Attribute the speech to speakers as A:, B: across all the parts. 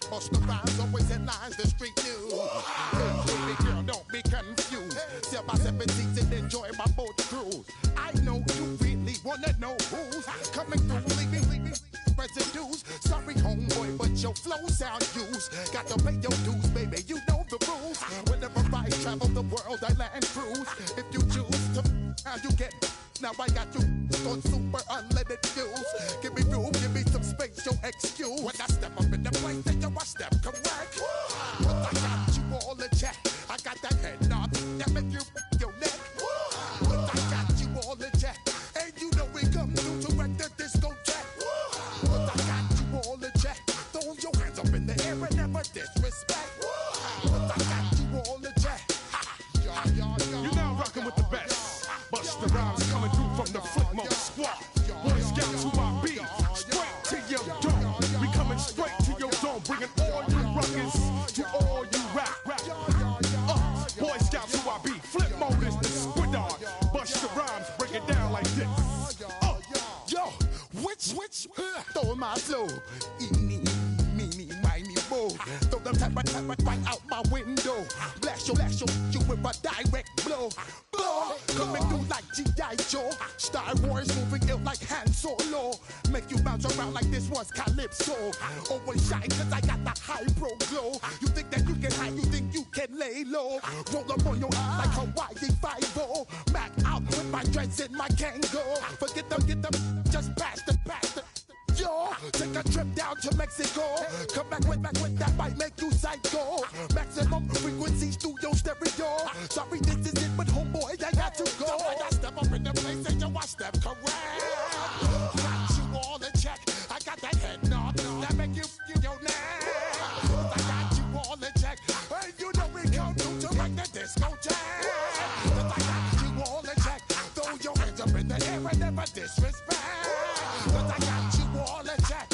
A: Bust the rhymes, always headlines, the street news. Hey, baby girl, don't be confused. Step by 17 and enjoy my boat cruise. I know you really wanna know who's coming through, leaving residues. Sorry, homeboy, but your flow sound used. Got to pay your dues, baby, you know the rules. Whenever I travel the world, I land cruise. If you choose to, how you get. Now I got you on super unleaded fuels. Give me room, give me some space, your excuse. When I step up in the place, then you I step correct. But I got you all in check. I got that head nod that make you your neck. But I got you all in check. And you know we come through to wreck the discotheque. But I got you all in check. Throw your hands up in the air and never disrespect. But I got you all in check.
B: You're now rocking with the best. Bust the rhymes coming through from the Flip Mode Squad. Boy Scouts who I be, straight to your dome. We coming straight to your dome, bringing all you ruckus to all you rap. Boy Scouts who I be, Flip Mode is the squid on. Bust the rhymes, break it down like this.
A: Yo, which, throw my flow. Me, whoa. Throw them type right out my window. Blast you with a direct blow. Coming through like G.I. Joe. Star Wars moving ill like Han Solo. Make you bounce around like this was Calypso. Always shine cause I got the high pro glow. You think that you can hide, you think you can lay low. Roll up on your eye like Hawaii 5-0. Back out with my dreads in my Kango. Forget them, get them, just pass the. Yo, take a trip down to Mexico. Come back with that might make you psycho. Maximum frequencies through your stereo. Sorry, this is it, but homeboy, I got to go. I got step up in the place and yo, I step correct. Got you all in check. I got that head nod that make you your neck. I got you all in check. And you know we come through to like the discotheque. I got you all in check. Throw your hands up in the air and never disrespect. I got you all in check.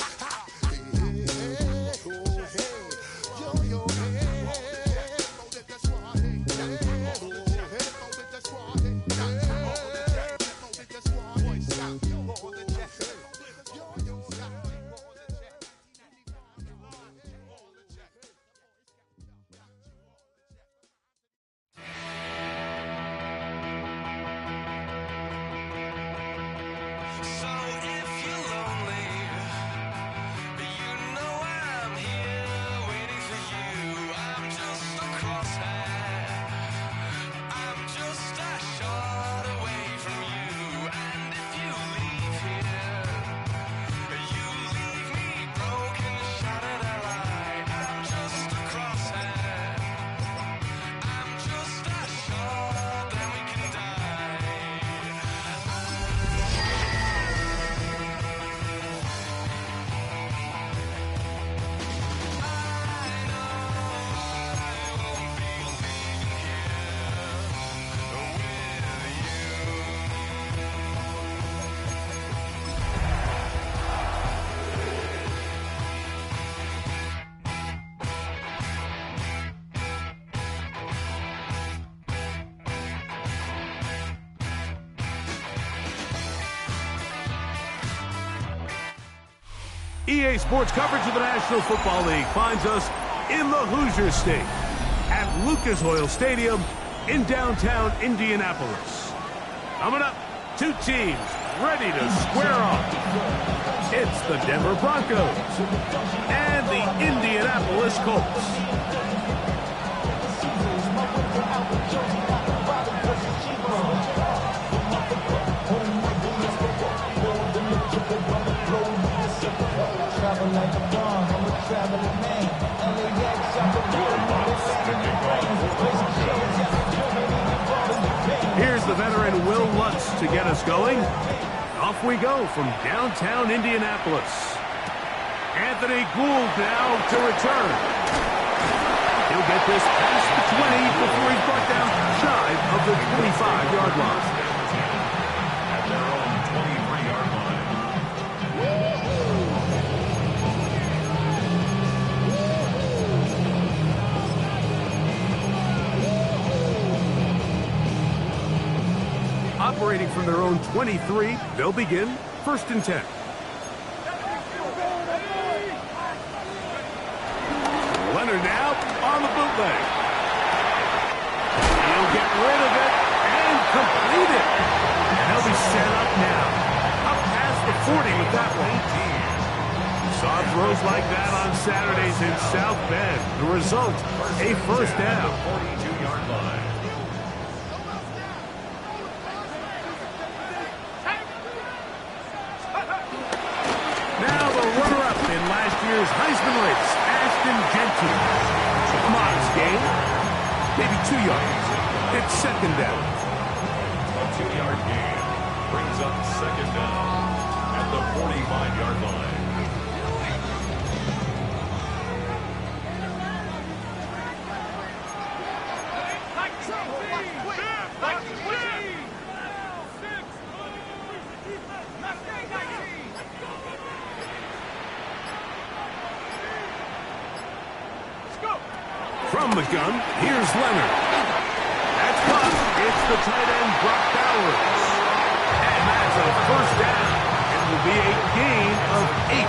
C: EA Sports coverage of the National Football League finds us in the Hoosier State at Lucas Oil Stadium in downtown Indianapolis. Coming up, two teams ready to square off. It's the Denver Broncos and the Indianapolis Colts. Here's the veteran Will Lutz to get us going. Off we go from downtown Indianapolis. Anthony Gould now to return. He'll get this past the 20 before he's brought down shy of the 25-yard line.
D: At their own 23-yard line.
C: Operating from their own 23, they'll begin 1st and 10. bootleg. He'll get rid of it and complete it. And he'll be set up now. Up past the 40 with that one. Saw throws like that on Saturdays in South Bend. The result, a first down.
D: 42-yard line.
C: Now the runner-up in last year's Heisman race, Ashton Jeanty. A modest gain, maybe 2 yards. It's second down.
D: A 2-yard gain brings up second down at the 45-yard line.
C: From the gun, here's Leonard. That's caught. It's the tight end, Brock Bowers. And that's a first down. It will be a gain of 8.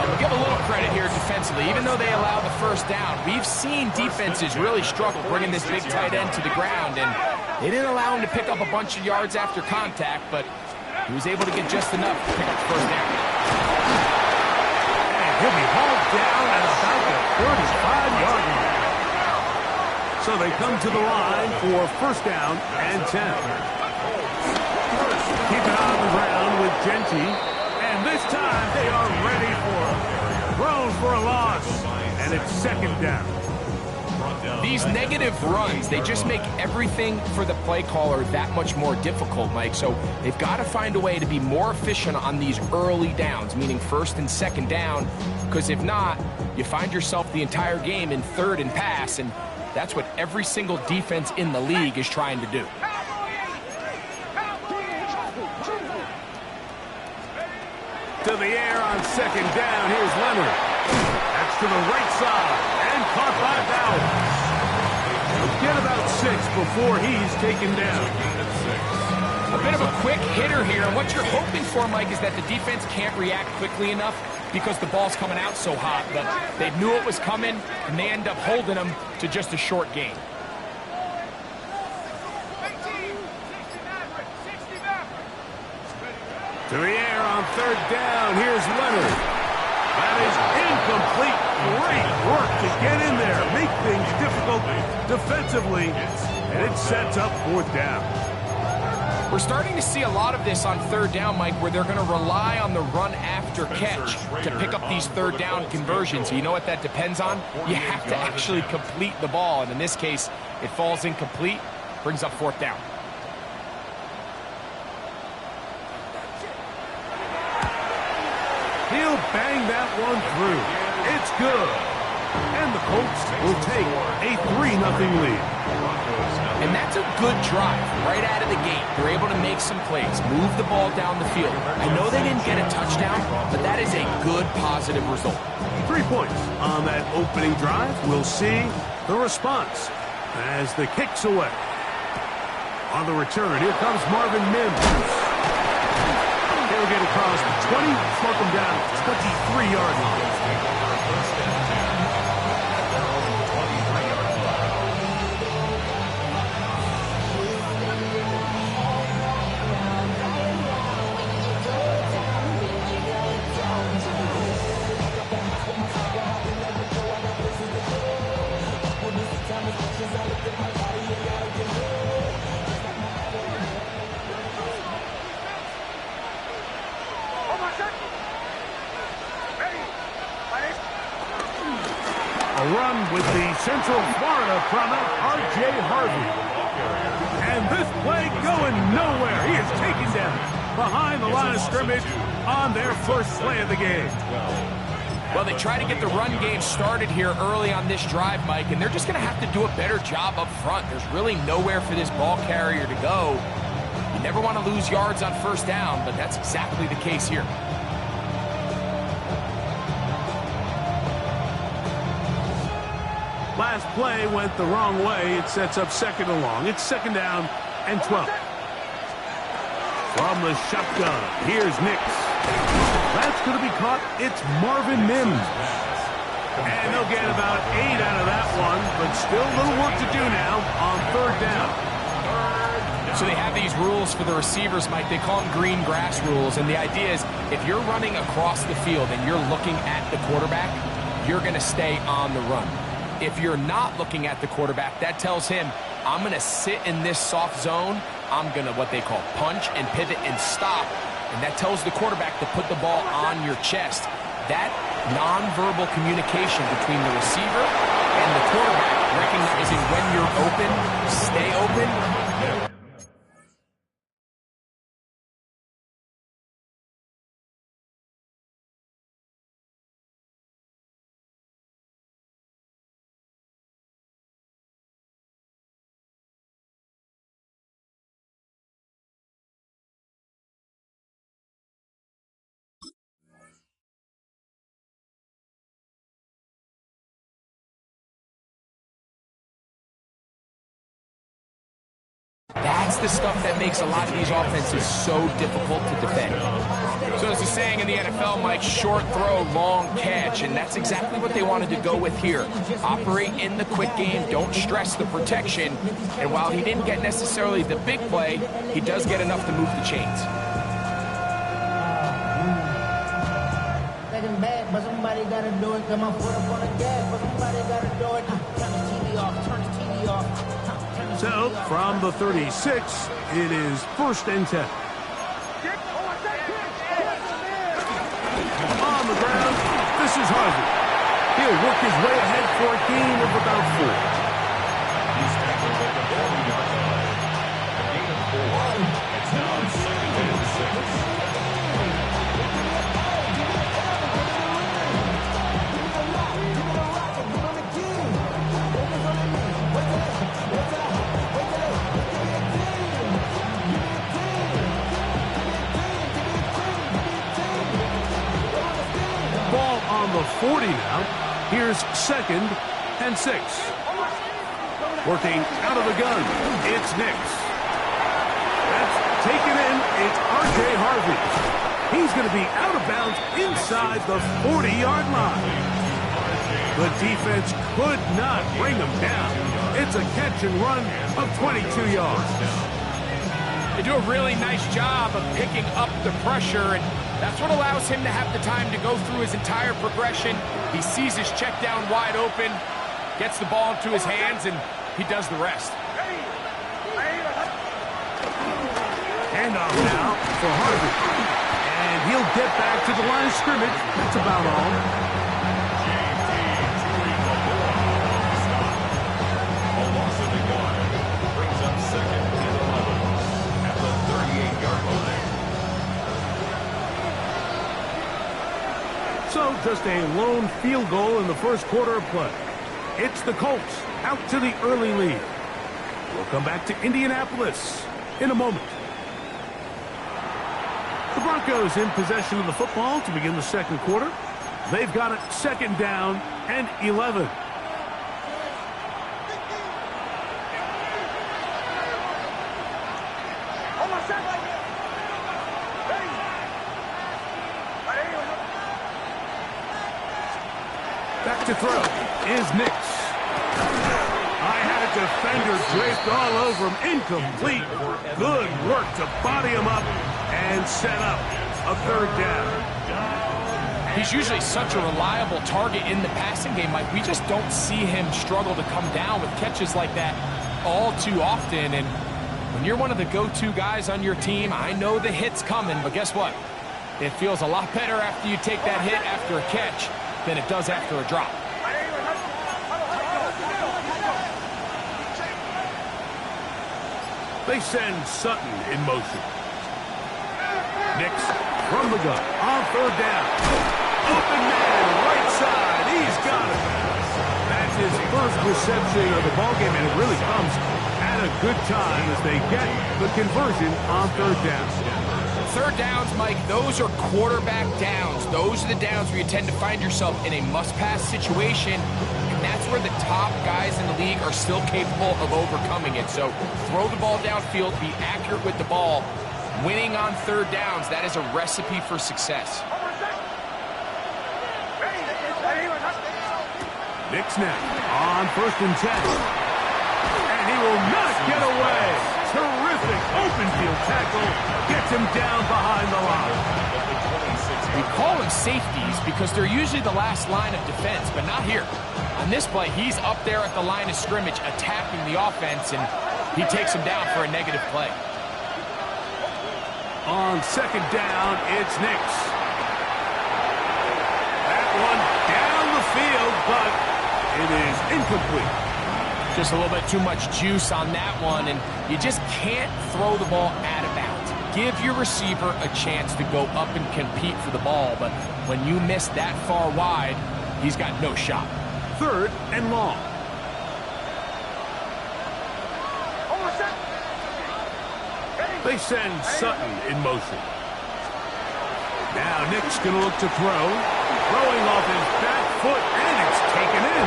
E: We'll give a little credit here defensively. Even though they allowed the first down, we've seen defenses really struggle bringing this big tight end to the ground, and they didn't allow him to pick up a bunch of yards after contact, but he was able to get just enough to pick up the first down.
C: And he'll be hauled down at about the 35-yard line. So they come to the line for first down and 10. Keep it on the ground with Jeanty. And this time they are ready for it. Thrown for a loss. And it's second down.
E: These negative runs, they just make everything for the play caller that much more difficult, Mike. So they've got to find a way to be more efficient on these early downs, meaning first and second down, because if not, you find yourself the entire game in third and pass, and that's what every single defense in the league is trying to do.
C: To the air on second down, here's Leonard. That's to the right side, and caught by Bowers. He'll get about 6 before he's taken down.
E: A bit of a quick hitter here, and what you're hoping for, Mike, is that the defense can't react quickly enough because the ball's coming out so hot, but they knew it was coming, and they end up holding them to just a short gain.
C: To the air on third down, here's Leonard. That is incomplete. Great work to get in there, make things difficult defensively, and it sets up fourth down.
E: We're starting to see a lot of this on third down, Mike, where they're going to rely on the run after catch to pick up these third down conversions. You know what that depends on? You have to actually complete the ball, and in this case, it falls incomplete, brings up fourth down.
C: He'll bang that one through. It's good. And the Colts will take a 3-0 lead.
E: And that's a good drive right out of the gate. They're able to make some plays, move the ball down the field. I know they didn't get a touchdown, but that is a good, positive result.
C: 3 points on that opening drive. We'll see the response as the kick's away. On the return, here comes Marvin Mims. He'll get across the 20, smoke him down at the 23-yard line. A run with the Central Florida product, R.J. Harvey. And this play going nowhere. He is taken down behind the line of scrimmage on their first play of the game.
E: Well, they try to get the run game started here early on this drive, Mike, and they're just going to have to do a better job up front. There's really nowhere for this ball carrier to go. You never want to lose yards on first down, but that's exactly the case here.
C: Last play went the wrong way. It sets up second and long. It's second down and 12. From the shotgun, here's Nix. That's going to be caught. It's Marvin Mims. And they'll get about 8 out of that but still a little work to do now on third down.
E: So they have these rules for the receivers, Mike. They call them green grass rules. And the idea is if you're running across the field and you're looking at the quarterback, you're going to stay on the run. If you're not looking at the quarterback, that tells him, I'm going to sit in this soft zone. I'm going to what they call punch and pivot and stop. And that tells the quarterback to put the ball on your chest. That nonverbal communication between the receiver and the quarterback, recognizing when you're open, stay open. That's the stuff that makes a lot of these offenses so difficult to defend. So as the saying in the NFL, Mike, short throw, long catch, and that's exactly what they wanted to go with here. Operate in the quick game, don't stress the protection, and while he didn't get necessarily the big play, he does get enough to move the chains.
F: Second bad, but somebody gotta do it. Come on, put up on the gas, but somebody gotta do it. Turn the TV off, turn the TV off.
C: So, from the 36, it is 1st and 10. On the ground, this is Harvey. He'll work his way ahead for a gain of about 4.
D: He's tackled at the 40-yard line. A gain of 4. It's now 2nd and 6.
C: On the 40 now. Here's 2nd and 6. Working out of the gun. It's Nix. That's taken in. It's R.J. Harvey. He's going to be out of bounds inside the 40-yard line. The defense could not bring him down. It's a catch and run of 22 yards.
E: They do a really nice job of picking up the pressure, and that's what allows him to have the time to go through his entire progression. He sees his check down wide open, gets the ball into his hands, and he does the rest.
C: Handoff now for Harvey. And he'll get back to the line of scrimmage. That's about all.
D: A loss of the yard brings up 2nd and 11 at the 38-yard line.
C: So just a lone field goal in the first quarter of play. It's the Colts out to the early lead. We'll come back to Indianapolis in a moment. The Broncos in possession of the football to begin the second quarter. They've got it 2nd down and 11. Back to throw is Nix. I had a defender draped all over him. Incomplete. Good work to body him up and set up a 3rd down.
E: He's usually such a reliable target in the passing game, Mike. We just don't see him struggle to come down with catches like that all too often. And when you're one of the go-to guys on your team, I know the hit's coming, but guess what? It feels a lot better after you take that hit after a catch than it does after a drop.
C: They send Sutton in motion. Nix from the gun on 3rd down. Open man, right side. He's got it. That's his first reception of the ballgame, and it really comes at a good time as they get the conversion on 3rd down.
E: 3rd downs, Mike, those are quarterback downs. Those are the downs where you tend to find yourself in a must-pass situation, and that's where the top guys in the league are still capable of overcoming it. So throw the ball downfield, be accurate with the ball. Winning on 3rd downs, that is a recipe for success.
C: Nix now On 1st and 10. And he will not get away. Terrific open field tackle. Gets him down behind the line.
E: We call them safeties because they're usually the last line of defense, but not here. On this play, he's up there at the line of scrimmage attacking the offense, and he takes him down for a negative play.
C: On 2nd down, it's Nix. That one down the field, but it is incomplete.
E: Just a little bit too much juice on that one, and you just can't throw the ball out of bounds. Give your receiver a chance to go up and compete for the ball, but when you miss that far wide, he's got no shot.
C: 3rd and long. They send Sutton in motion. Now Nick's going to look to throw. Throwing off his back foot, and it's taken in.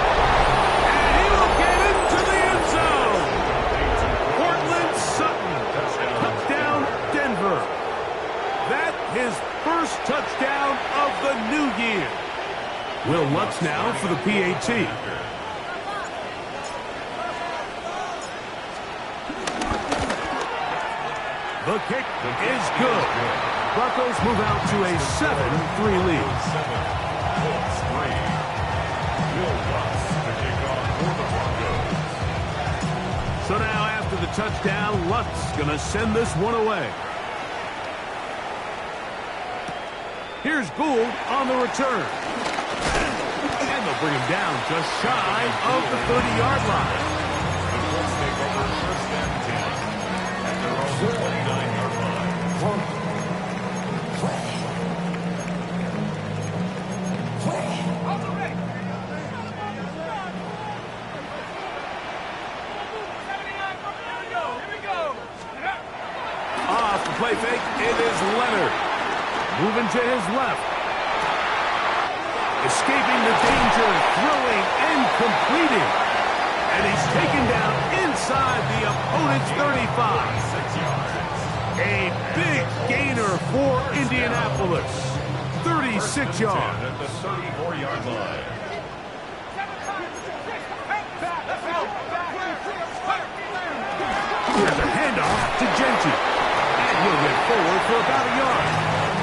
C: And he will get into the end zone. Cortland Sutton. Touchdown, Denver. That his first touchdown of the new year. Will Lutz now for the PAT. The kick is good. Broncos move out to a 7-3 lead.
D: 7, Colts 3. Will Lutz to kick off for the Broncos.
C: So now after the touchdown, Lutz going to send this one away. Here's Gould on the return. And they'll bring him down just shy of the 30-yard line.
D: The Colts take over 1st and 10 at their own 29-yard line.
C: Off the play fake, it is Leonard. Moving to his left. Escaping the danger, throwing and completing. And he's taken down inside the opponent's 35.
D: 6 yards.
C: A big gainer for Indianapolis. 36 yards.
D: At the 34-yard line.
C: Here's a handoff to Genty. And he'll get forward for about a yard.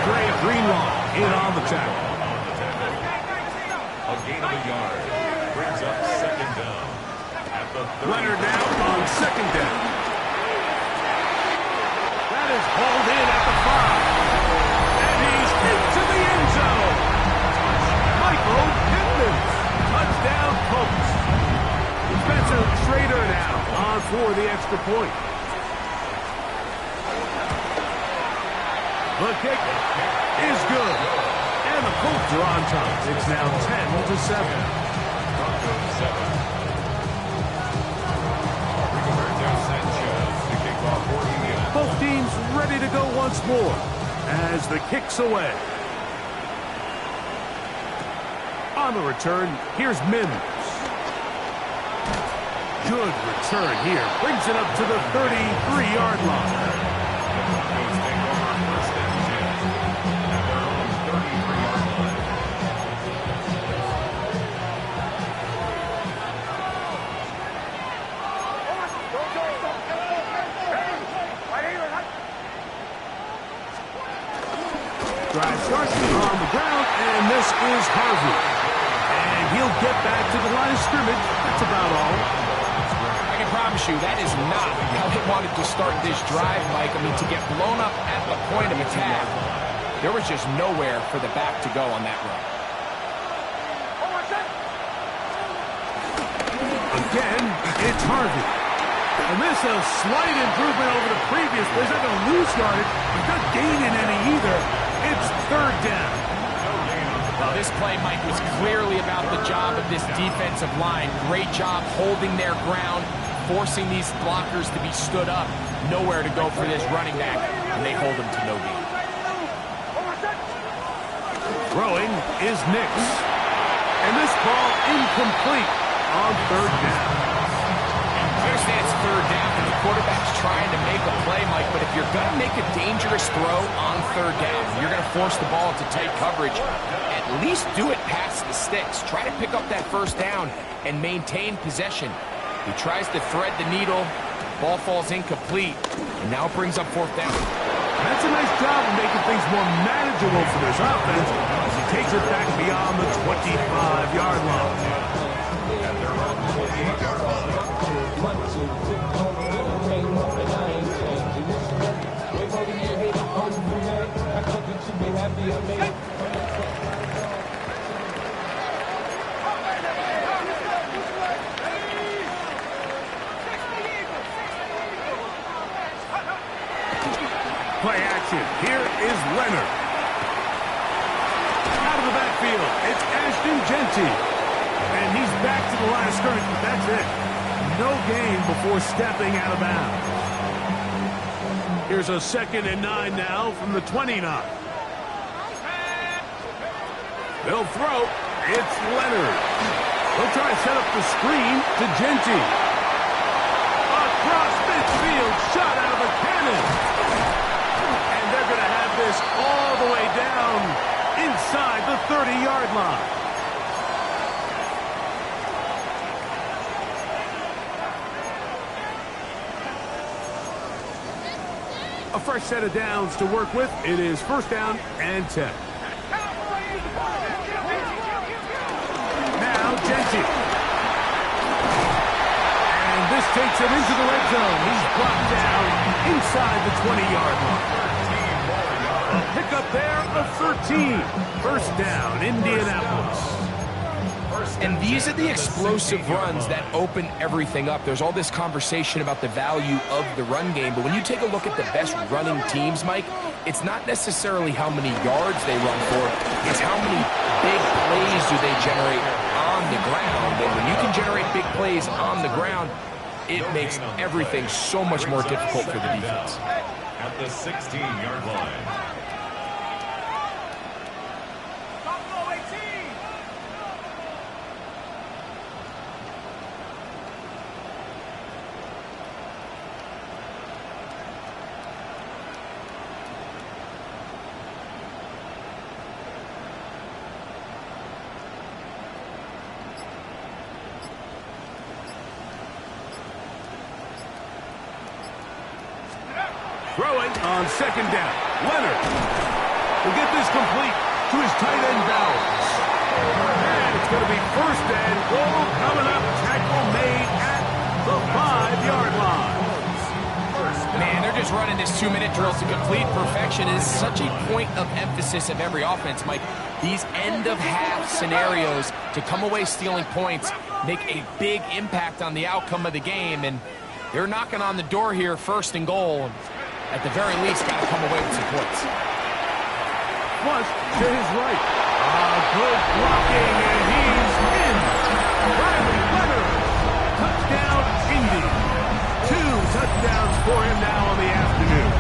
C: Trey Greenlaw in on the tackle.
D: A gain of a yard. Brings up 2nd down. At the 30.
C: Leonard now on 2nd down. That is hauled in at the 5. And he's into the end zone. Michael Pittman. Touchdown, Colts. Spencer Schrader now on for the extra point. The kick is good. And the Colts are on top. It's now 10-7.
D: Broncos 7. Rigoberto Sanchez to kick off for Indiana.
C: Both teams ready to go once more as the kick's away. On the return, here's Mims. Good return here. Brings it up to the 33-yard line.
D: The Broncos take over 1st and 10 at their own 33-yard line.
C: Drive starts on the ground, and this is Harvey. And he'll get back to the line of scrimmage. That's about all.
E: I can promise you that is not how they wanted to start this drive, Mike. I mean, to get blown up at the point of attack, there was just nowhere for the back to go on that run.
C: Again, it's Harvey. And this is a slight improvement over the previous play. He's not going to lose yardage. He's not gaining any either. It's 3rd down.
E: Well, this play, Mike, was clearly about the job of this defensive line. Great job holding their ground, forcing these blockers to be stood up. Nowhere to go for this running back, and they hold him to no gain.
C: Throwing is Nix. And this ball incomplete on 3rd down.
E: understand it's third down and the quarterback's trying to make a play, Mike, but if you're going to make a dangerous throw on third down, you're going to force the ball into tight coverage, at least do it past the sticks. Try to pick up that first down and maintain possession. He tries to thread the needle. Ball falls incomplete, and now brings up fourth down.
C: That's a nice job of making things more manageable for this offense as he takes it back beyond the 25-yard line. Play action. Here is Leonard. Out of the backfield, it's Ashton Genty. And he's back to the line of scrimmage, but that's it. No gain before stepping out of bounds. Here's a 2nd and 9 now from the 29. They'll throw. It's Leonard. They'll try to set up the screen to Genty. Across midfield, shot out of a cannon. They're going to have this all the way down inside the 30-yard line. A fresh set of downs to work with. It is 1st down and 10. Now Genty. And this takes him into the red zone. He's brought down inside the 20-yard line. Pick up there of 13. 1st down, Indianapolis.
E: And these are the explosive runs that open everything up. There's all this conversation about the value of the run game, but when you take a look at the best running teams, Mike, it's not necessarily how many yards they run for, it's how many big plays do they generate on the ground. And when you can generate big plays on the ground, it makes everything so much more difficult for the defense.
D: At the 16-yard line.
C: Throwing on 2nd down. Leonard will get this complete to his tight end Bowers. And it's going to be 1st and goal coming up. Tackle made at the 5-yard line.
E: Man, they're just running this 2-minute drill to complete perfection. It is such a point of emphasis of every offense, Mike. These end-of-half scenarios to come away stealing points make a big impact on the outcome of the game. And they're knocking on the door here, 1st and goal. At the very least, got to come away with some points.
C: Flush to his right. Good blocking, and he's in. Riley Leonard. Touchdown, Indy. 2 touchdowns for him now on the afternoon.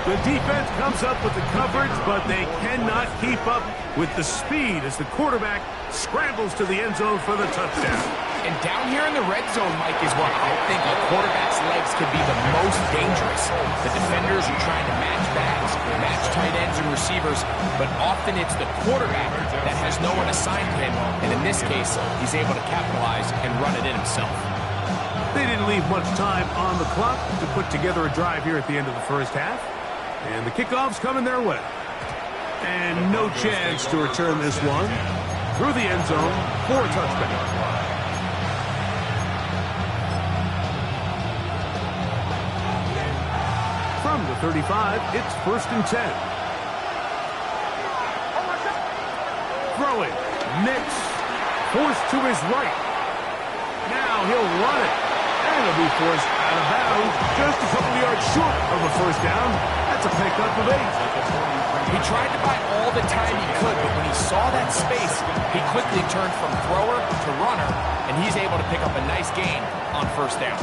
C: The defense comes up with the coverage, but they cannot keep up with the speed as the quarterback scrambles to the end zone for the touchdown.
E: And down here in the red zone, Mike, is where I think a quarterback's legs could be the most dangerous. The defenders are trying to match backs, match tight ends and receivers, but often it's the quarterback that has no one assigned to him, and in this case, he's able to capitalize and run it in himself.
C: They didn't leave much time on the clock to put together a drive here at the end of the first half, and the kickoff's coming their way. And no chance to return this one through the end zone for a touchdown. From the 35, it's 1st and 10. Throwing, Nix, forced to his right. Now he'll run it, and he'll be forced out of bounds just a couple yards short of a 1st down. That's a pickup of 8.
E: He tried to buy all the time he could, but when he saw that space, he quickly turned from thrower to runner, and he's able to pick up a nice gain on 1st down.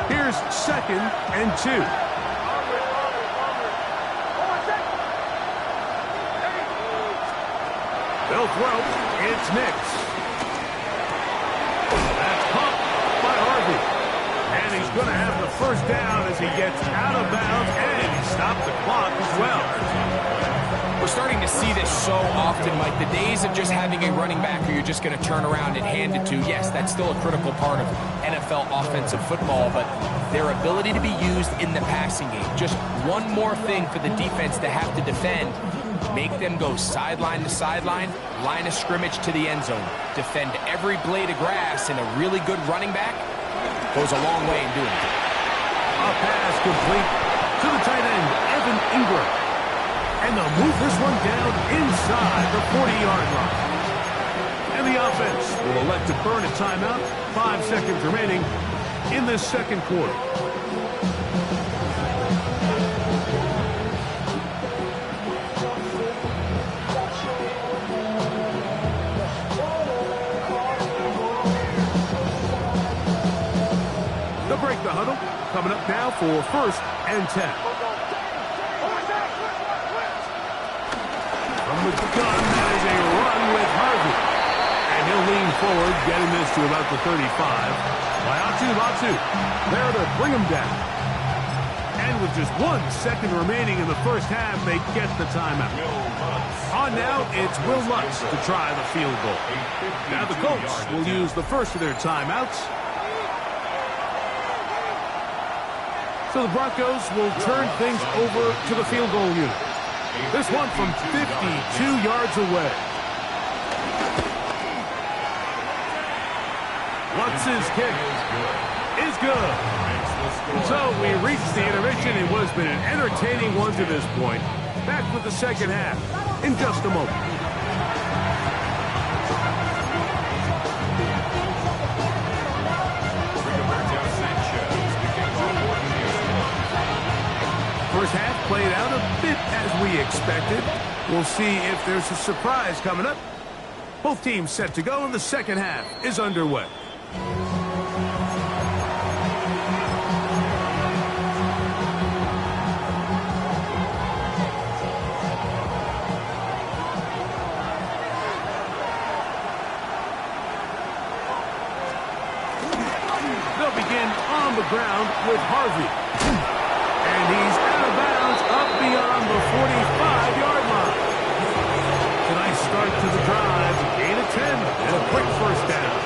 C: Here's 2nd and 2. They'll throw. It's Nix. That's caught by Harvey. And he's going to have the first down as he gets out of bounds, and he stopped the clock as well.
E: We're starting to see this so often, Mike. The days of just having a running back who you're just going to turn around and hand it to, yes, that's still a critical part of NFL offensive football, but their ability to be used in the passing game. Just one more thing for the defense to have to defend. Make them go sideline to sideline, line of scrimmage to the end zone. Defend every blade of grass, and a really good running back goes a long way in doing it.
C: A pass complete to the tight end, Evan Ingram. And they'll move this one down inside the 40-yard line. And the offense will elect to burn a timeout. 5 seconds remaining in this second quarter. They'll break the huddle. Coming up now for 1st and 10. With the gun, that is a run with Harvey. And he'll lean forward, getting this to about the 35. Latu, there to bring him down. And with just 1 second remaining in the first half, they get the timeout. On now, it's Will Lutz to try the field goal. Now the Colts will use the first of their timeouts. So the Broncos will turn things over to the field goal unit. This one from 52 yards away. Lutz's kick is good. So we reached the intermission. It was been an entertaining one to this point. Back with the second half in just a moment. First half played out a bit as we expected. We'll see if there's a surprise coming up. Both teams set to go, and the second half is underway. They'll begin on the ground with Harvey. And he's out of bounds up beyond the 45-yard line. A nice start to the drive. Gain of 10 and a quick first down.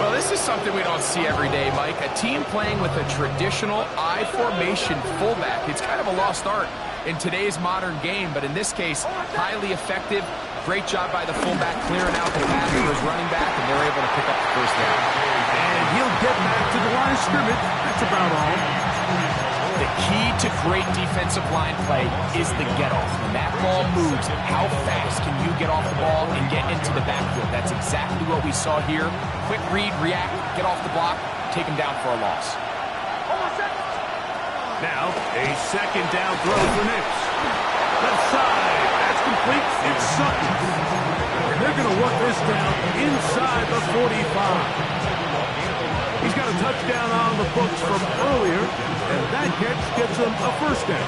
E: Well, this is something we don't see every day, Mike. A team playing with a traditional I formation fullback. It's kind of a lost art in today's modern game, but in this case, highly effective. Great job by the fullback clearing out the pass for his running back, and they're able to pick up the first down.
C: And he'll get back to the line of scrimmage. That's about all.
E: The key to great defensive line play is the get-off. When that ball moves, how fast can you get off the ball and get into the backfield? That's exactly what we saw here. Quick read, react, get off the block, take him down for a loss.
C: Now, a second down throw for Nix. Left side, that's complete. It's Sutton. And they're going to work this down inside the 45. He's got a touchdown on the books from earlier, and that catch gets him a first down.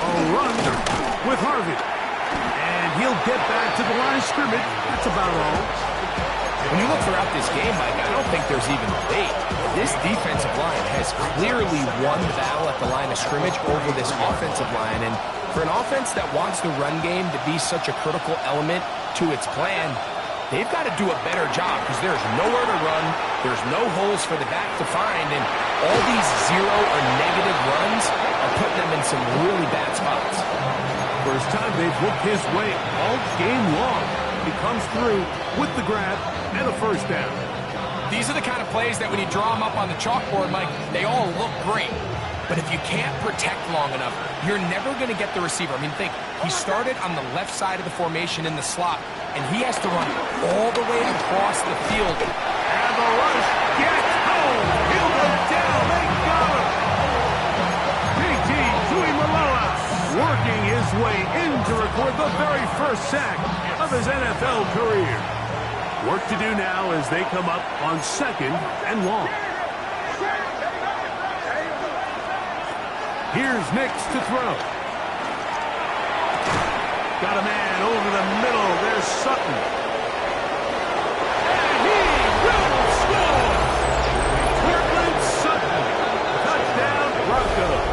C: A run with Harvey. And he'll get back to the line of scrimmage. That's about all.
E: When you look throughout this game, Mike, I don't think there's even debate. This defensive line has clearly won the battle at the line of scrimmage over this offensive line. And for an offense that wants the run game to be such a critical element to its plan, they've got to do a better job because there's nowhere to run, there's no holes for the back to find, and all these zero or negative runs are putting them in some really bad spots.
C: First time they've looked his way all game long. He comes through with the grab and a first down.
E: These are the kind of plays that when you draw them up on the chalkboard, Mike, they all look great. But if you can't protect long enough, you're never going to get the receiver. I mean, think, he started on the left side of the formation in the slot, and he has to run all the way across the field.
C: And the rush gets home. He'll go down. They got him. P.T. Tuimoloau working his way in to record the very first sack of of his NFL career. Work to do now as they come up on 2nd and long. Here's Nix to throw. Got a man over the middle. There's Sutton. And he will score! Cortland Sutton. Touchdown, Broncos.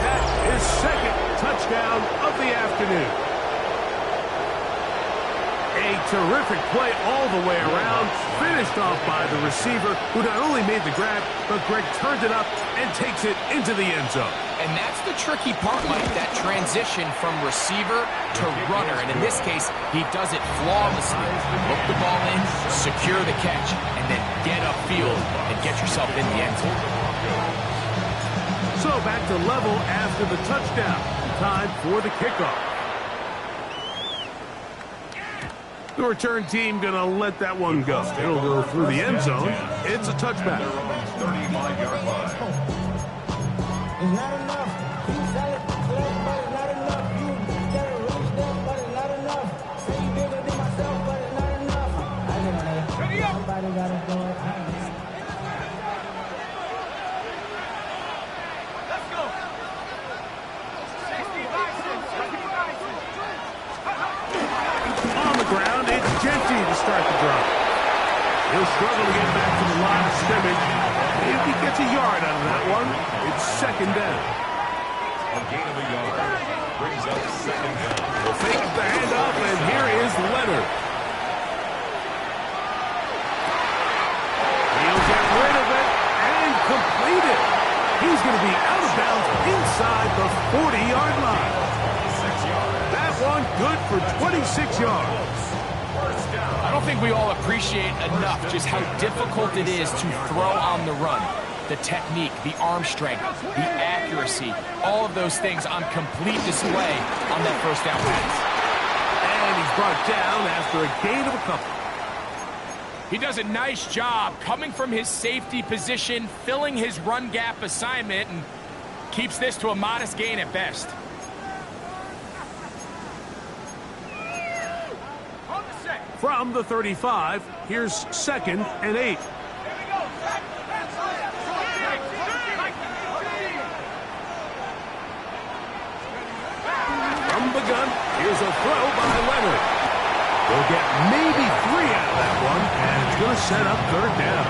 C: That is 2nd touchdown of the afternoon. A terrific play all the way around, finished off by the receiver, who not only made the grab, but Greg turned it up and takes it into the end zone.
E: And that's the tricky part, Mike, that transition from receiver to runner. And in this case, he does it flawlessly. Hook the ball in, secure the catch, and then get upfield and get yourself in the end zone.
C: So back to level after the touchdown. Time for the kickoff. The return team going to let that one go. It'll go through the end zone. It's a touchback.
D: 35-yard line.
F: It's not enough. You sell it, but it's not enough. You gotta release them, but it's not enough. Say you bigger than myself, but it's not enough. I get on that. Somebody gotta do it.
B: Let's go. 65.
C: On the ground, it's Genty to start the drive. He'll struggle to get back to the line of scrimmage. If he gets a yard out of that one, it's 2nd down.
D: A gain of a yard. Brings up 2nd down.
C: We'll fake the handoff, and here is Leonard. He'll get rid of it and complete it. He's going to be out of bounds inside the 40-yard line.
D: 6 yards.
C: That one good for 26 yards.
E: I don't think we all appreciate enough just how difficult it is to throw on the run. The technique, the arm strength, the accuracy, all of those things on complete display on that first down pass.
C: And he's brought down after a gain of a couple.
E: He does a nice job coming from his safety position, filling his run gap assignment, and keeps this to a modest gain at best.
C: From the 35, here's 2nd and 8. From the gun, here's a throw by Leonard. They'll get maybe 3 out of that one, and it's going to set up 3rd down.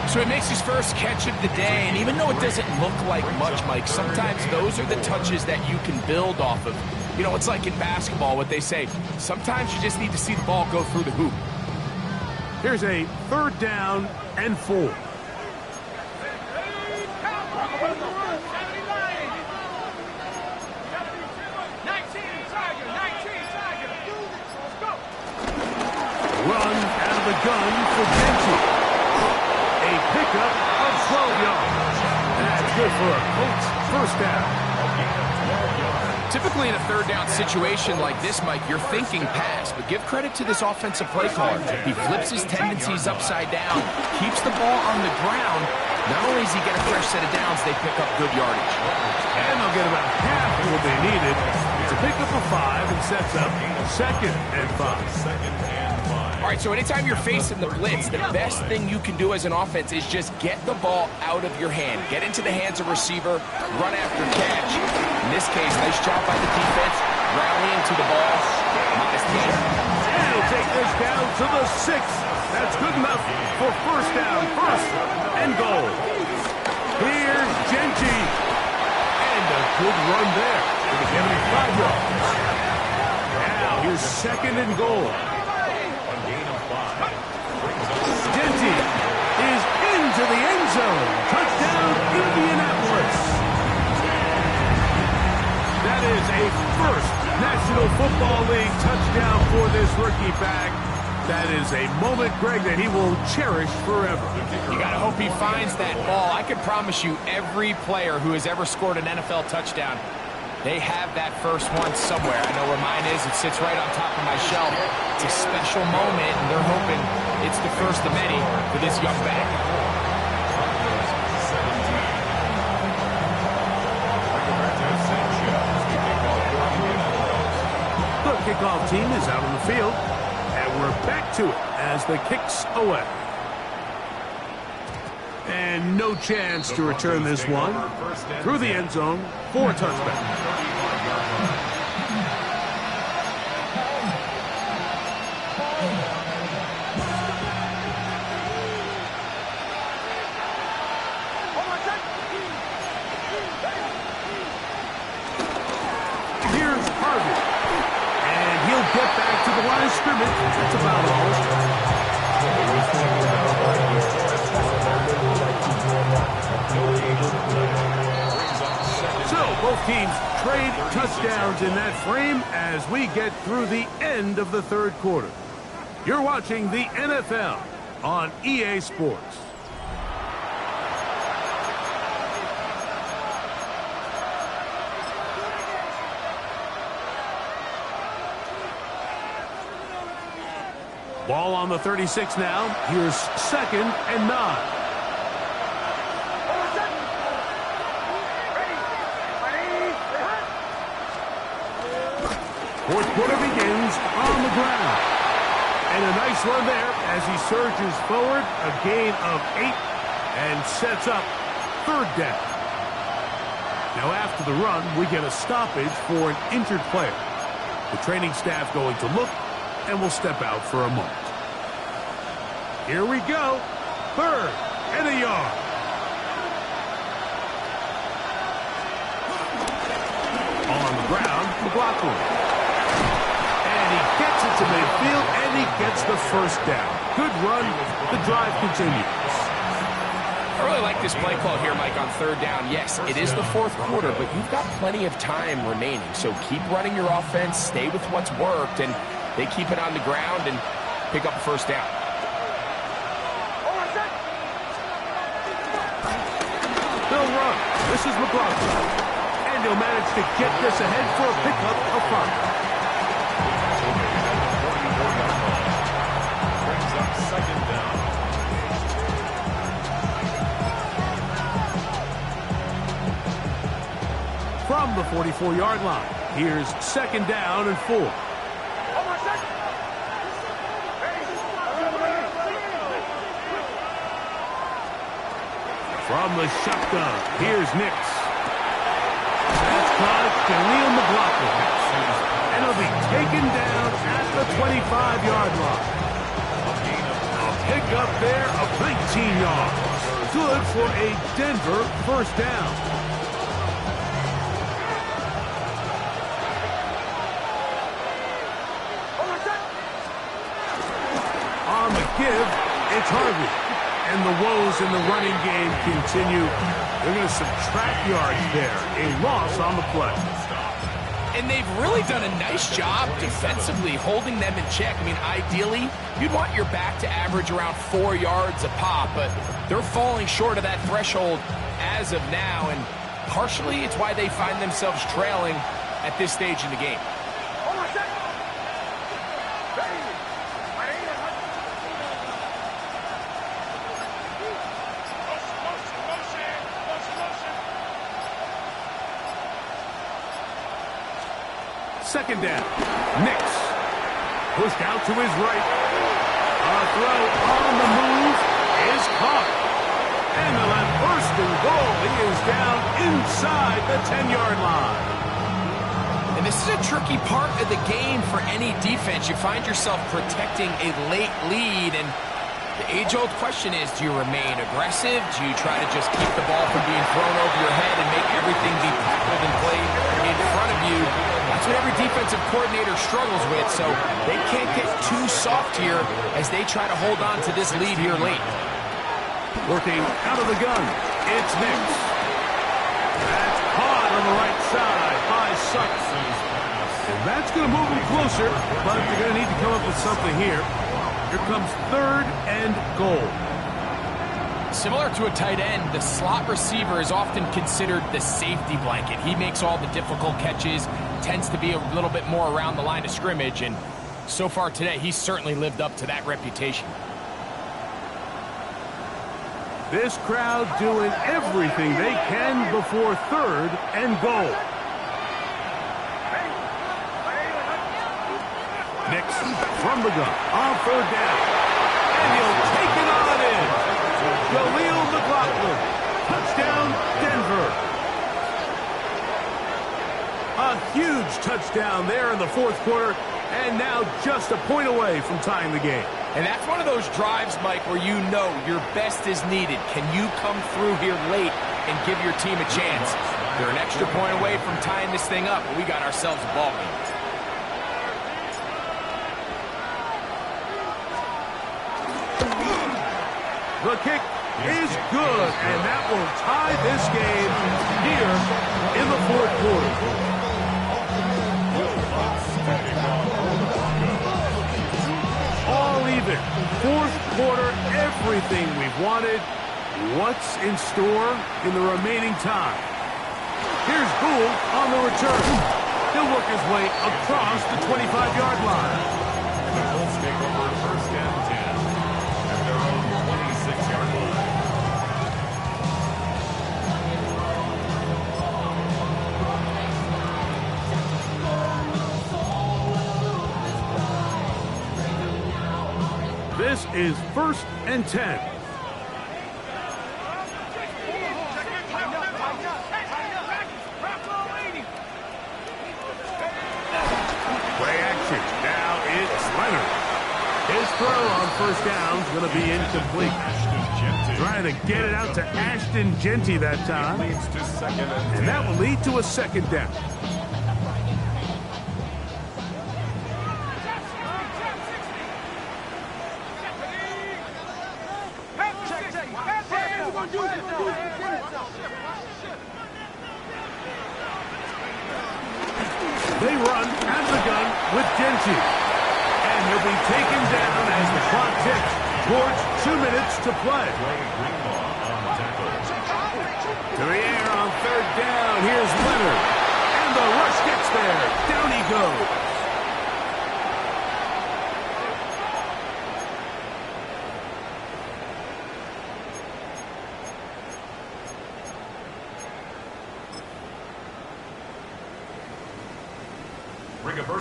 E: So he makes his first catch of the day, and even though it doesn't look like much, Mike, sometimes those are the touches that you can build off of. You know, it's like in basketball, what they say, sometimes you just need to see the ball go through the hoop.
C: Here's a 3rd down and 4. Run out of the gun for Genty. A pickup of 12 yards. That's good for a Colts 1st down.
E: Typically in a 3rd down situation like this, Mike, you're thinking pass, but give credit to this offensive play caller. He flips his tendencies upside down, keeps the ball on the ground. Not only does he get a fresh set of downs, they pick up good yardage.
C: And they'll get about half of what they needed. It's a pickup of 5 and sets up 2nd and 5.
E: All right, so anytime you're facing the blitz, the best thing you can do as an offense is just get the ball out of your hand. Get into the hands of receiver, run after catch. In this case, nice job by the defense, rallying to the ball. Modest gain.
C: And he'll take this down to the 6th. That's good enough for 1st down, 1st and goal. Here's Genty. And a good run there. It'll give him 5 yards. Now here's 2nd and goal. Genty is into the end zone. Touchdown, Indianapolis. That is a 1st National Football League touchdown for this rookie back. That is a moment, Greg, that he will cherish forever.
E: You got to hope he finds that ball. I can promise you every player who has ever scored an NFL touchdown, they have that first one somewhere. I know where mine is. It sits right on top of my shelf. It's a special moment, and they're hoping it's the first of many for this young back.
C: The Kickoff team is out on the field, and we're back to it as the kick's away. And no chance to return this one through the end zone for a touchback. Get back to the line of scrimmage. That's about all. So both teams trade touchdowns in that frame as we get through the end of the third quarter. You're watching the NFL on EA Sports. Ball on the 36 now. Here's 2nd and 9. Fourth quarter begins on the ground. And a nice run there as he surges forward. A gain of 8 and sets up 3rd down. Now after the run, we get a stoppage for an injured player. The training staff going to look and we'll step out for a moment. Here we go. 3rd and a yard. On the ground, McLaughlin. And he gets it to midfield, and he gets the 1st down. Good run. The drive continues.
E: I really like this play call here, Mike, on 3rd down. Yes, it is the 4th quarter, but you've got plenty of time remaining. So keep running your offense, stay with what's worked, and they keep it on the ground and pick up 1st down.
C: They'll run. This is McLaughlin. And he'll manage to get this ahead for a pickup of 5.
D: Brings up 2nd down.
C: From the 44-yard line, here's 2nd down and 4. From the shotgun, here's Nix. That's caught. Khalil McLaughlin. And he'll be taken down at the 25-yard line. A pickup there of 19 yards. Good for a Denver 1st down. On the give, it's Harvey. And the woes in the running game continue. They're going to subtract yards there. A loss on the play.
E: And they've really done a nice job defensively holding them in check. I mean, ideally, you'd want your back to average around 4 yards a pop, but they're falling short of that threshold as of now, and partially it's why they find themselves trailing at this stage in the game.
C: Second down. Nix. Pushed out to his right. A throw on the move is caught. And they'll have 1st and goal. He is down inside the 10-yard line.
E: And this is a tricky part of the game for any defense. You find yourself protecting a late lead, and the age-old question is, do you remain aggressive? Do you try to just keep the ball from being thrown over your head and make everything be tackled and played in front of you? That's what every defensive coordinator struggles with, so they can't get too soft here as they try to hold on to this lead here late.
C: Working out of the gun, it's Nix. That's caught on the right side by Sutton. And that's going to move them closer, but they're going to need to come up with something here. Here comes 3rd and goal.
E: Similar to a tight end, the slot receiver is often considered the safety blanket. He makes all the difficult catches, tends to be a little bit more around the line of scrimmage, and so far today, he's certainly lived up to that reputation.
C: This crowd doing everything they can before 3rd and goal. Nix from the gun on third down. And he'll take it on in. Jaleel McLaughlin. Touchdown, Denver. A huge touchdown there in the fourth quarter, and now just a point away from tying the game.
E: And that's one of those drives, Mike, where you know your best is needed. Can you come through here late and give your team a chance? They're an extra point away from tying this thing up, and we got ourselves a ball game.
C: The kick is good, and that will tie this game here in the fourth quarter. All even. Fourth quarter, everything we've wanted. What's in store in the remaining time? Here's Gould on the return. He'll work his way across the 25-yard line.
D: The Colts take over first and 10 at their own 26-yard line.
C: This is first and 10. His throw on first down is going to be incomplete. Trying to get it out to Ashton Genty that time. And that will lead to a second down. They run out of the gun with Genty. And he'll be taken down as the clock ticks towards 2 minutes to play. To the air on third down. Here's Leonard. And the rush gets there. Down he goes.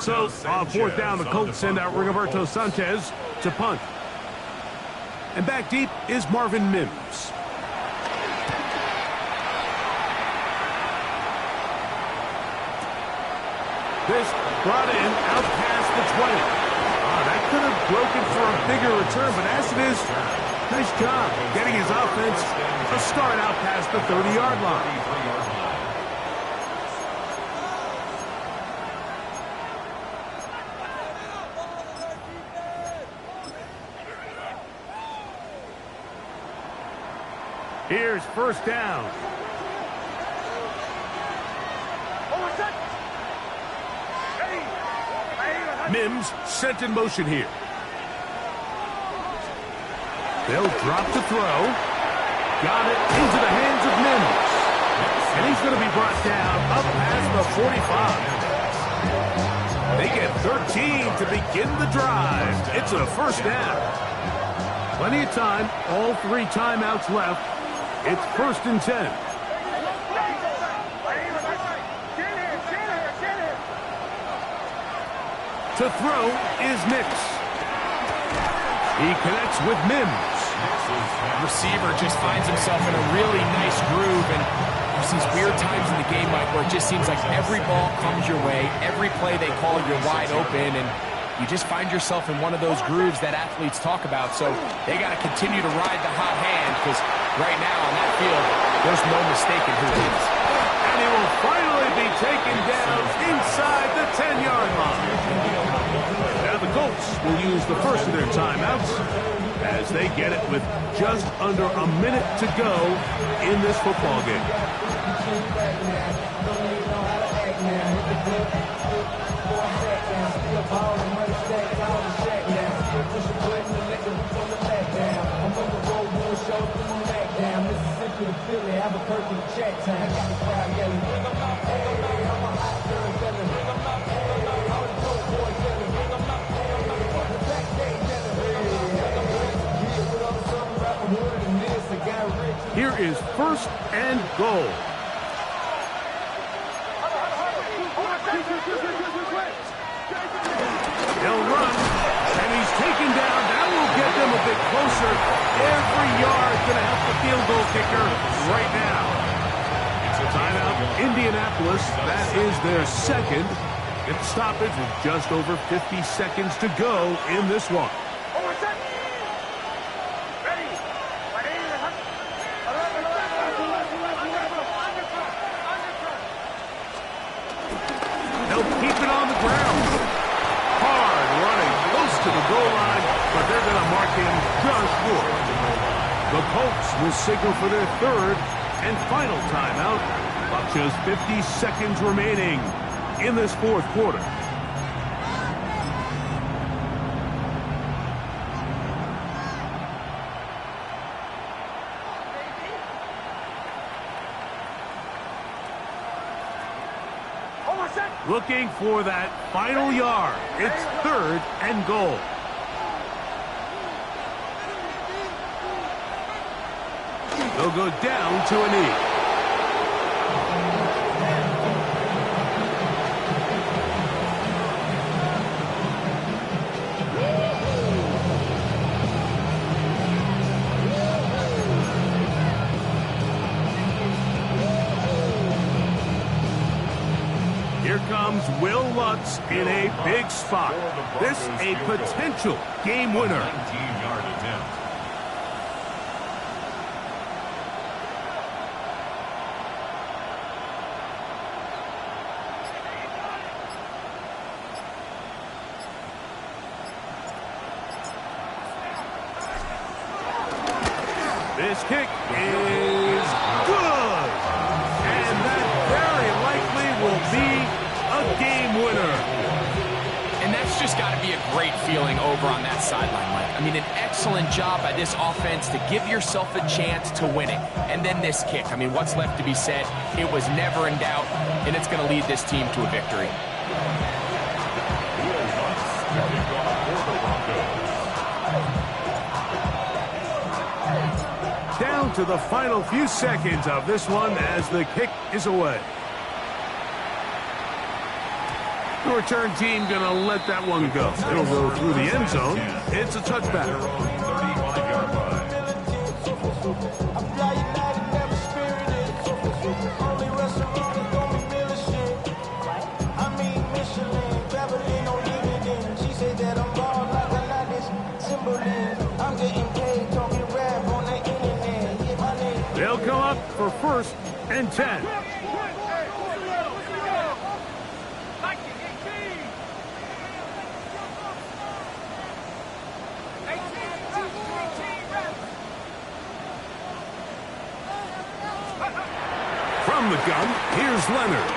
C: So, on fourth down, the Colts send out Rigoberto Sanchez to punt. And back deep is Marvin Mims. This brought in out past the 20. That could have broken for a bigger return, but as it is, nice job getting his offense a start out past the 30-yard line. Here's first down. Mims sent in motion here. They'll drop to throw. Got it into the hands of Mims. And he's going to be brought down up past the 45. They get 13 to begin the drive. It's a first down. Plenty of time. All 3 timeouts left. It's first and 10. To throw is Nix. He connects with Mims.
E: Receiver just finds himself in a really nice groove, and there's these weird times in the game, Mike, where it just seems like every ball comes your way, every play they call, you're wide open, and you just find yourself in one of those grooves that athletes talk about. So they got to continue to ride the hot hand, because right now on that field, there's no mistaking who it is.
C: And he will finally be taken down inside the 10-yard line. Now the Colts will use the first of their timeouts as they get it with just under a minute to go in this football game. Here is first and goal. He'll run, and he's taken down. That will get them a bit closer. Every yard going to help the field goal kicker right now. Timeout, Indianapolis. That is their second. It's stoppage with just over 50 seconds to go in this one. They'll keep it on the ground. Hard running close to the goal line, but they're going to mark him just short. The Colts will signal for their third and final timeout. Just 50 seconds remaining in this fourth quarter. Looking for that final yard. It's third and goal. They'll go down to a knee. Here comes Will Lutz in a big spot. This a potential game winner.
D: 19-yard attempt.
C: This kick is good. And that very likely will be a game winner.
E: And that's just got to be a great feeling over on that sideline, Mike. I mean, an excellent job by this offense to give yourself a chance to win it. And then this kick. I mean, what's left to be said? It was never in doubt, and it's going to lead this team to a victory.
C: Down to the final few seconds of this one as the kick is away. The return team going to let that one go. It'll go through the end zone. It's a touchback. They'll come up for first and 10. From the gun, here's Leonard.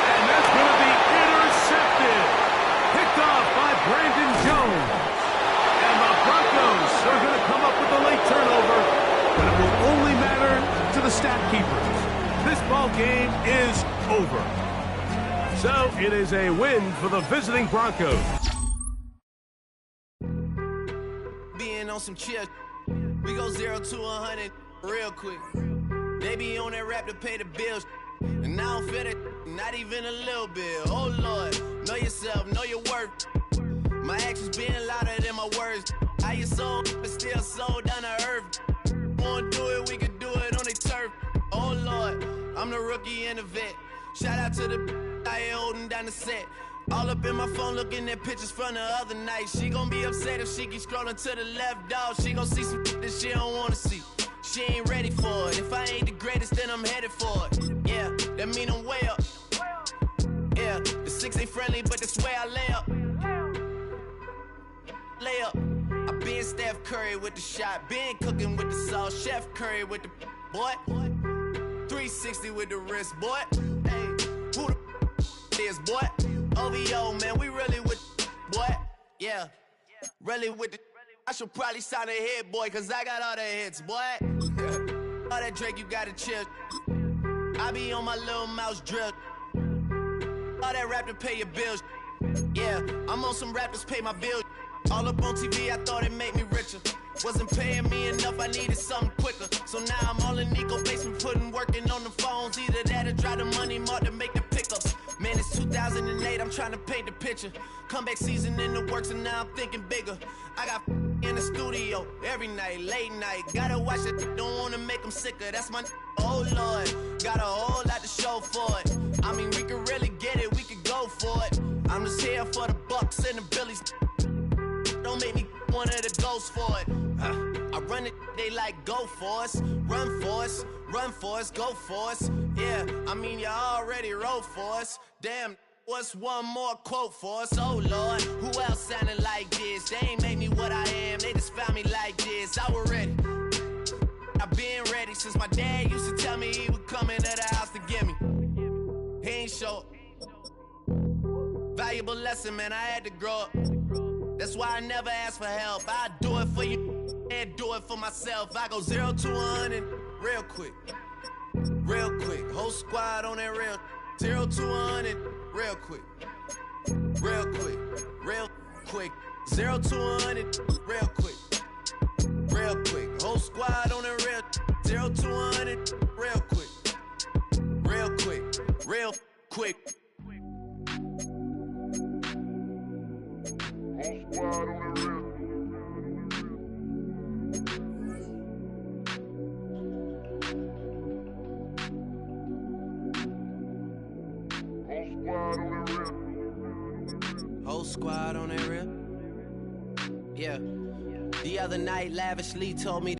C: And that's going to be intercepted. Picked off by Brandon Jones. And the Broncos are going to come up with a late turnover, but it will only matter to the stat keepers. This ball game is over. So it is a win for the visiting Broncos.
G: Being on some chill. We go 0 to 100 real quick. They be on that rap to pay the bills. And I don't feel it, not even a little bit. Oh Lord, know yourself, know your worth. My actions being louder than my words. How you sold, but still sold down to earth. Wanna do it, we can do it on the turf. Oh Lord, I'm the rookie and the vet. Shout out to the I ain't holding down the set. All up in my phone looking at pictures from the other night. She gon' be upset if she keeps scrolling to the left, dog. She gon' see some that she don't wanna see. She ain't ready for it. If I ain't the greatest, then I'm headed for it. Yeah, that mean I'm way up. Yeah, the 6 ain't friendly, but that's where I lay up. Lay up. I been Steph Curry with the shot. Been cooking with the sauce. Chef Curry with the boy. 360 with the wrist, boy. Hey, who the is, boy? OVO, man, we really with boy. Yeah, really with the. I should probably sign a hit, boy, cause I got all the hits, boy. All that Drake, you gotta chill. I be on my little mouse drip. All that rap to pay your bills. Yeah, I'm on some rappers pay my bills. All up on TV, I thought it made me richer. Wasn't paying me enough, I needed something quicker. So now I'm all in Nico basement, putting working on the phones. Either that or try the money mark to make the pickups. I'm trying to paint the picture. Comeback season in the works and now I'm thinking bigger. I got in the studio every night, late night. Gotta watch it, don't wanna make them sicker. That's my oh Lord. Got a whole lot to show for it. I mean, we could really get it, we could go for it. I'm just here for the Bucks and the Billies. Don't make me one of the ghosts for it. I run it, they like go for us. Run for us, run for us, go for us. Yeah, I mean, you already wrote for us. Damn. What's one more quote for us? Oh Lord, who else sounded like this? They ain't made me what I am, they just found me like this. I was ready, I've been ready since my dad used to tell me he would come into the house to get me. He ain't show valuable lesson, man, I had to grow up. That's why I never ask for help. I do it for you and do it for myself. I go 0 to 100 real quick, real quick. Whole squad on that real 0 to 100. Real quick, real quick, real quick. 0 to 100, real quick, real quick. Whole squad on the real 0 to 100, real quick, real quick, real quick.
B: Whole squad on the real.
G: Whole squad on that real. Yeah. The other night, lavishly told me